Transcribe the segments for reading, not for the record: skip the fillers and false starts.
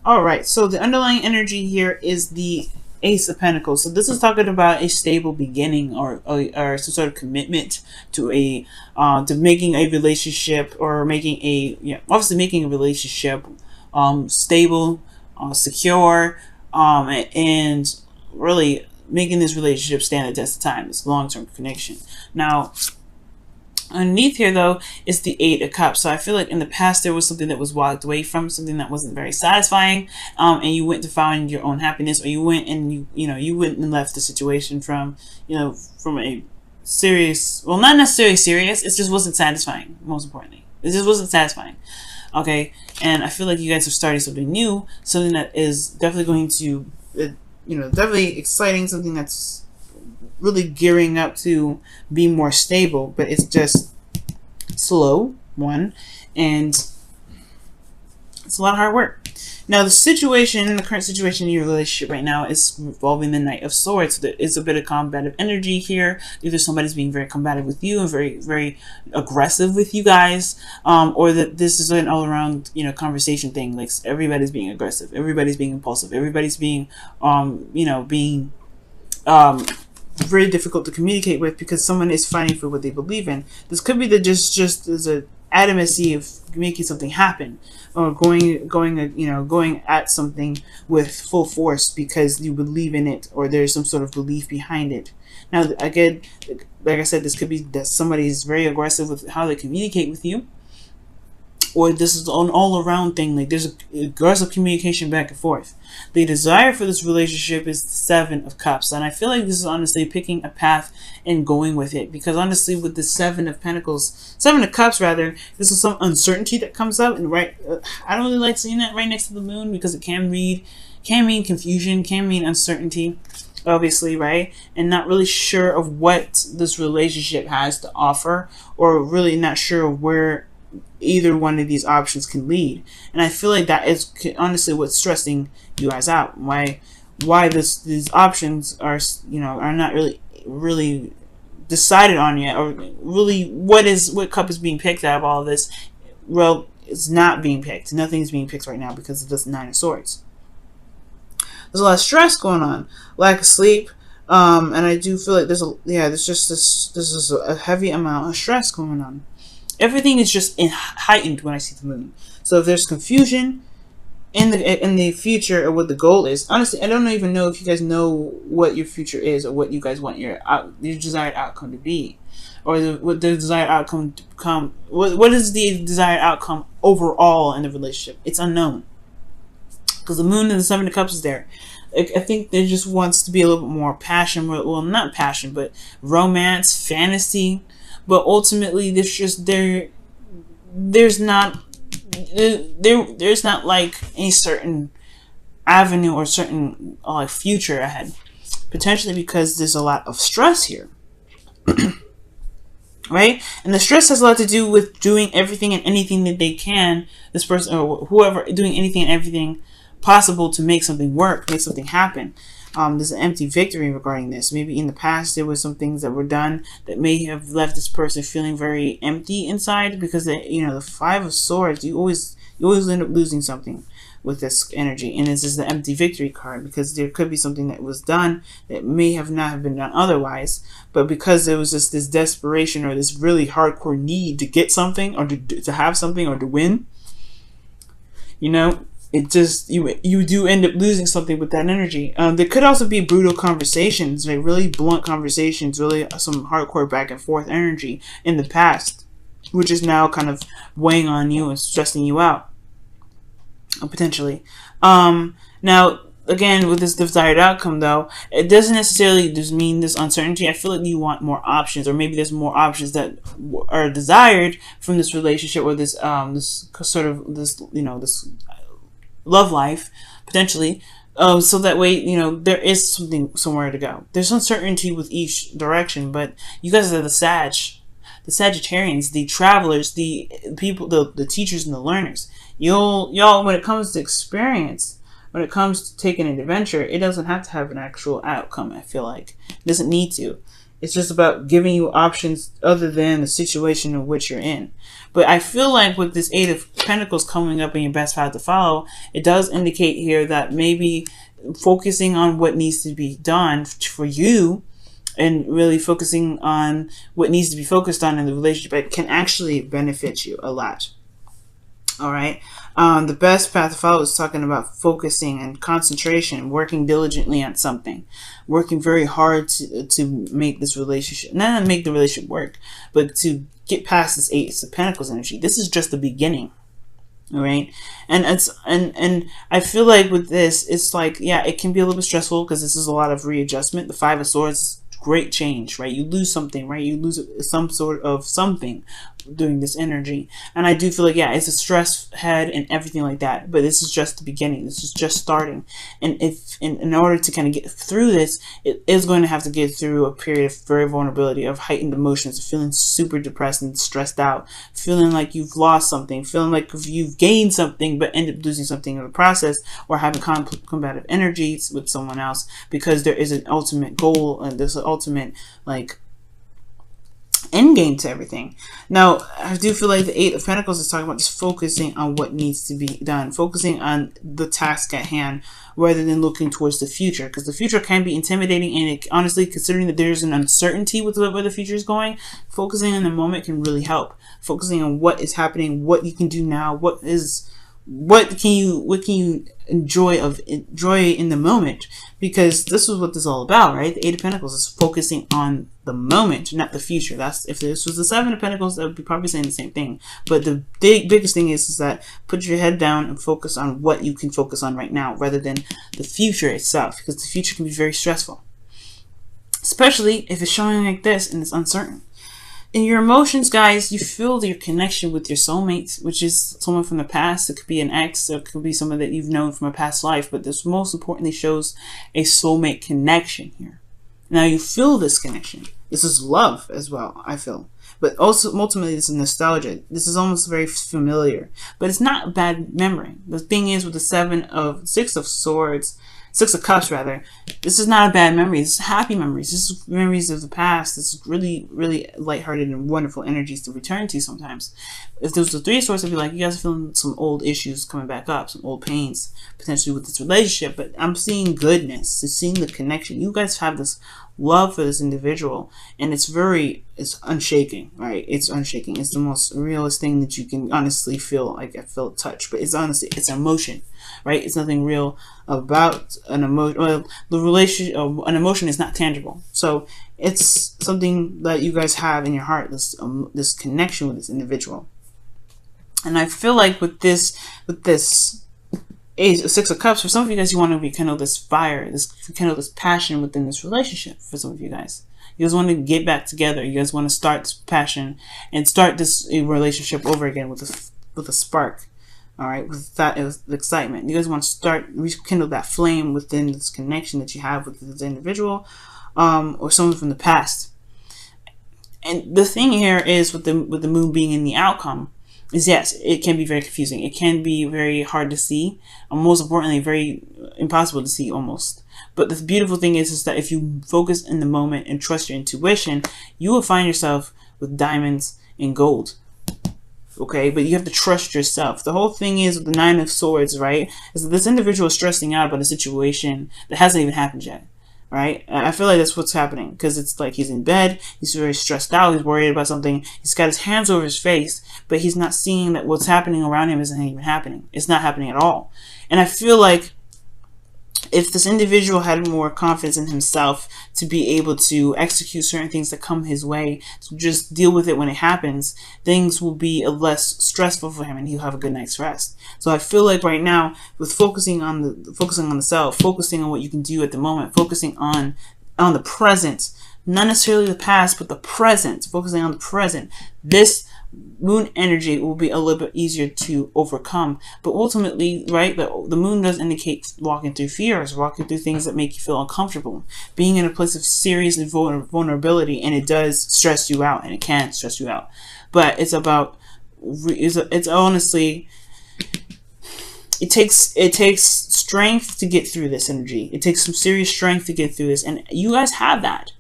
All right, so the underlying energy here is the Ace of Pentacles. So this is talking about a stable beginning, or some sort of commitment to a to making a relationship, or making a, obviously making a relationship stable, secure, and really making this relationship stand the test of time. It's a long-term connection. Now, underneath here, though, is the Eight of Cups. So I feel like in the past there was something that was walked away from, something that wasn't very satisfying, and you went to find your own happiness, or you went and you went and left the situation from from a serious, well, not necessarily serious. It just wasn't satisfying. Most importantly, it just wasn't satisfying. Okay, and I feel like you guys are starting something new, something that is definitely going to, definitely exciting, something that's really gearing up to be more stable, but it's just slow, one, and it's a lot of hard work. Now, the current situation in your relationship right now is involving the Knight of Swords. There is a bit of combative energy here. Either somebody's being very combative with you and very, very aggressive with you guys, or that this is an all-around, conversation thing. Like, everybody's being aggressive, everybody's being impulsive, everybody's being, very difficult to communicate with, because someone is fighting for what they believe in. This could be that just there's a adamacy of making something happen, or going at something with full force because you believe in it, or there's some sort of belief behind it. Now, again, like I said, this could be that somebody is very aggressive with how they communicate with you, or this is an all-around thing. Like, there's aggressive communication back and forth. The desire for this relationship is the Seven of Cups, and I feel like this is honestly picking a path and going with it, because honestly, with the Seven of Cups rather, this is some uncertainty that comes up, and I don't really like seeing that right next to the moon, because it can mean confusion, can mean uncertainty, obviously, right? And not really sure of what this relationship has to offer, or really not sure of where either one of these options can lead. And I feel like that is honestly what's stressing you guys out. Why these options are not really decided on yet, or really what cup is being picked out of all of this. Well, it's not being picked. Nothing's being picked right now because of this Nine of Swords. There's a lot of stress going on, lack of sleep, and I do feel like there's just a heavy amount of stress going on. Everything is just heightened when I see the moon. So if there's confusion in the future, or what the goal is, honestly, I don't even know if you guys know what your future is, or what you guys want your desired outcome to be, or what the desired outcome to become. What is the desired outcome overall in the relationship? It's unknown, because the moon and the Seven of Cups is there. I think there just wants to be a little bit more passion. Well, not passion, but romance, fantasy. But ultimately, there's not like any certain avenue or certain future ahead, potentially, because there's a lot of stress here. Right? And the stress has a lot to do with doing everything and anything that they can, this person or whoever, doing anything and everything possible to make something work, make something happen. There's an empty victory regarding this. Maybe in the past there was some things that were done that may have left this person feeling very empty inside, because the Five of Swords, you always end up losing something with this energy, and this is the empty victory card, because there could be something that was done that may have not have been done otherwise, but because there was just this desperation, or this really hardcore need to get something, or to have something, or to win, it just, you do end up losing something with that energy. There could also be brutal conversations, like really blunt conversations, really some hardcore back and forth energy in the past, which is now kind of weighing on you and stressing you out, potentially. Now, again, with this desired outcome, though, it doesn't necessarily just mean this uncertainty. I feel like you want more options, or maybe there's more options that are desired from this relationship, or this this love life, potentially, so that way, there is somewhere to go. There's uncertainty with each direction, but you guys are the Sagittarians, the travelers, the people, the teachers and the learners. Y'all, when it comes to experience, when it comes to taking an adventure, it doesn't have to have an actual outcome. I feel like it doesn't need to. It's just about giving you options other than the situation in which you're in. But I feel like with this Eight of Pentacles coming up in your best path to follow, it does indicate here that maybe focusing on what needs to be done for you and really focusing on what needs to be focused on in the relationship, it can actually benefit you a lot. All right. The best path to follow is talking about focusing and concentration, working diligently on something, working very hard to make this relationship, not to make the relationship work, but to get past this Ace of Pentacles energy. This is just the beginning. All right. And and I feel like with this, it's like, yeah, it can be a little bit stressful because this is a lot of readjustment. The Five of Swords, great change, right? You lose something, right? You lose some sort of something during this energy. And I do feel like, yeah, it's a stress head and everything like that, but this is just the beginning. This is just starting. And if in order to kind of get through this, it is going to have to get through a period of very vulnerability, of heightened emotions, feeling super depressed and stressed out, feeling like you've lost something, feeling like you've gained something but end up losing something in the process, or having combative energies with someone else, because there is an ultimate goal and there's an ultimate like end game to everything. Now, I do feel like the Eight of Pentacles is talking about just focusing on what needs to be done, focusing on the task at hand rather than looking towards the future, because the future can be intimidating, and it, honestly, considering that there's an uncertainty with where the future is going, focusing on the moment can really help. Focusing on what is happening, what you can do now, what can you enjoy in the moment, because this is what this is all about, right? The Eight of Pentacles is focusing on the moment, not the future. That's, if this was the Seven of Pentacles, that would be probably saying the same thing. But the biggest thing is that put your head down and focus on what you can focus on right now, rather than the future itself, because the future can be very stressful, especially if it's showing like this and it's uncertain. In your emotions, guys, you feel your connection with your soulmate, which is someone from the past. It could be an ex, or it could be someone that you've known from a past life, but this most importantly shows a soulmate connection here. Now you feel this connection. This is love as well, I feel. But also, ultimately, this is nostalgia. This is almost very familiar, but it's not a bad memory. The thing is, with the Six of Cups rather, this is not a bad memory. This is happy memories. This is memories of the past. This is really, really lighthearted and wonderful energies to return to sometimes. If there was the Three of Swords, I'd be like, you guys are feeling some old issues coming back up, some old pains, potentially with this relationship, but I'm seeing goodness, seeing the connection. You guys have this love for this individual, and it's unshaking, right? It's unshaking. It's the most realist thing that you can honestly feel. Like, I feel touch, but it's honestly, it's emotion, right? It's nothing real about an emotion. Well, the relationship, an emotion is not tangible, so it's something that you guys have in your heart, this connection with this individual. And I feel like with this Six of Cups, for some of you guys, you want to rekindle this fire, rekindle this passion within this relationship. For some of you guys want to get back together. You guys want to start this passion and start this relationship over again with a spark. All right, with that, with excitement. You guys want to rekindle that flame within this connection that you have with this individual, or someone from the past. And the thing here is, with the moon being in the outcome, is yes, it can be very confusing. It can be very hard to see, and most importantly, very impossible to see almost. But the beautiful thing is that if you focus in the moment and trust your intuition, you will find yourself with diamonds and gold. Okay, but you have to trust yourself. The whole thing is with the Nine of Swords, right, is that this individual is stressing out about a situation that hasn't even happened yet. Right? I feel like that's what's happening, because it's like he's in bed, he's very stressed out, he's worried about something, he's got his hands over his face, but he's not seeing that what's happening around him isn't even happening. It's not happening at all. And I feel like if this individual had more confidence in himself to be able to execute certain things that come his way, to just deal with it when it happens, things will be less stressful for him, and he'll have a good night's rest. So I feel like right now, with focusing on the self, focusing on what you can do at the moment, focusing on the present, not necessarily the past, but the present, focusing on the present, this moon energy will be a little bit easier to overcome. But ultimately, right, the moon does indicate walking through fears, walking through things that make you feel uncomfortable, being in a place of serious vulnerability, and it does stress you out, and it can stress you out. But it's about, it's honestly, it takes strength to get through this energy. It takes some serious strength to get through this, and you guys have that.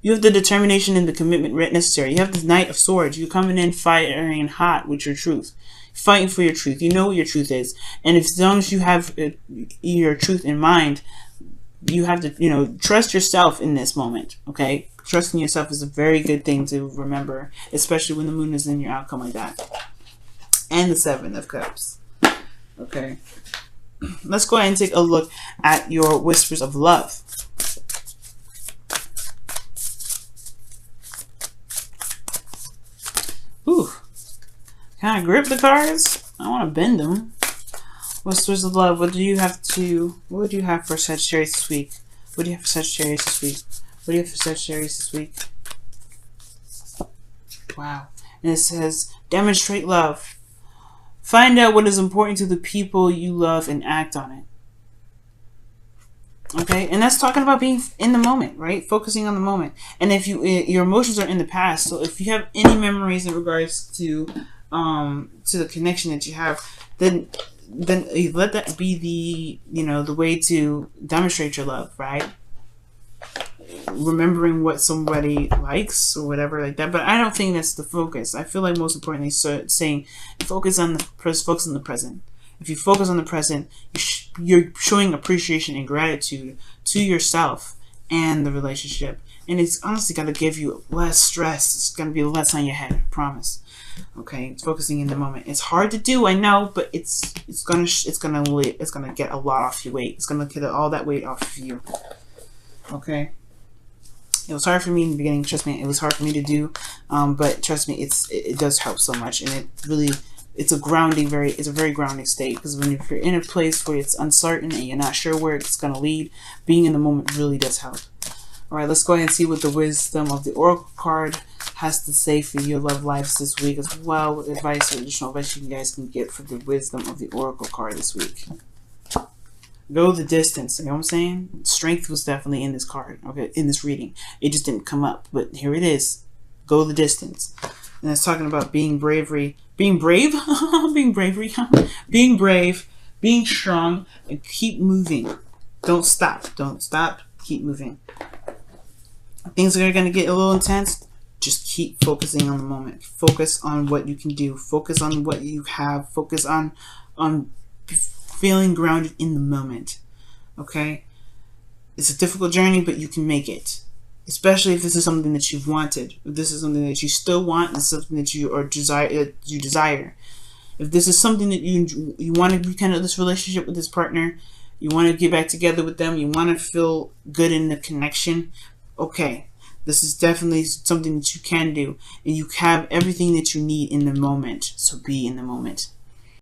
You have the determination and the commitment necessary. You have the Knight of Swords. You're coming in firing hot with your truth. Fighting for your truth. You know what your truth is. And if, as long as you have your truth in mind, you have to, trust yourself in this moment, okay? Trusting yourself is a very good thing to remember, especially when the moon is in your outcome like that. And the Seven of Cups. Okay. Let's go ahead and take a look at your whispers of love. Ooh. Can I grip the cards? I want to bend them. Whispers of love. What do you have for Sagittarius this week? What do you have for Sagittarius this week? What do you have for Sagittarius this week? Wow. And it says, demonstrate love. Find out what is important to the people you love and act on it. Okay, and that's talking about being in the moment, right? Focusing on the moment. And if your emotions are in the past, so if you have any memories in regards to the connection that you have, then you let that be the way to demonstrate your love, right? Remembering what somebody likes or whatever like that, but I don't think that's the focus. I feel like most importantly, saying focus on the present. If you focus on the present, you're showing appreciation and gratitude to yourself and the relationship, and it's honestly gonna give you less stress. It's gonna be less on your head, I promise. Okay, it's focusing in the moment. It's hard to do, I know, but it's gonna get a lot off your weight. It's gonna get all that weight off of you. Okay. It was hard for me in the beginning, trust me. It was hard for me to do, but trust me, it does help so much, and it's a very grounding state, because when you're in a place where it's uncertain and you're not sure where it's going to lead, being in the moment really does help. All right, let's go ahead and see what the wisdom of the Oracle card has to say for your love lives this week, as well with advice or additional advice you guys can get for the wisdom of the Oracle card this week. Go the distance. You know what I'm saying? Strength was definitely in this card. Okay, in this reading, it just didn't come up, but here it is. Go the distance, and it's talking about being brave, being strong, and keep moving. Don't stop. Keep moving. Things are gonna get a little intense. Just keep focusing on the moment. Focus on what you can do. Focus on what you have. Focus on feeling grounded in the moment. Okay? It's a difficult journey, but you can make it. Especially if this is something that you've wanted. If this is something that you still want, and something that you desire. If this is something that you want to rekindle this relationship with this partner, you want to get back together with them, you want to feel good in the connection, okay. This is definitely something that you can do. And you have everything that you need in the moment. So be in the moment.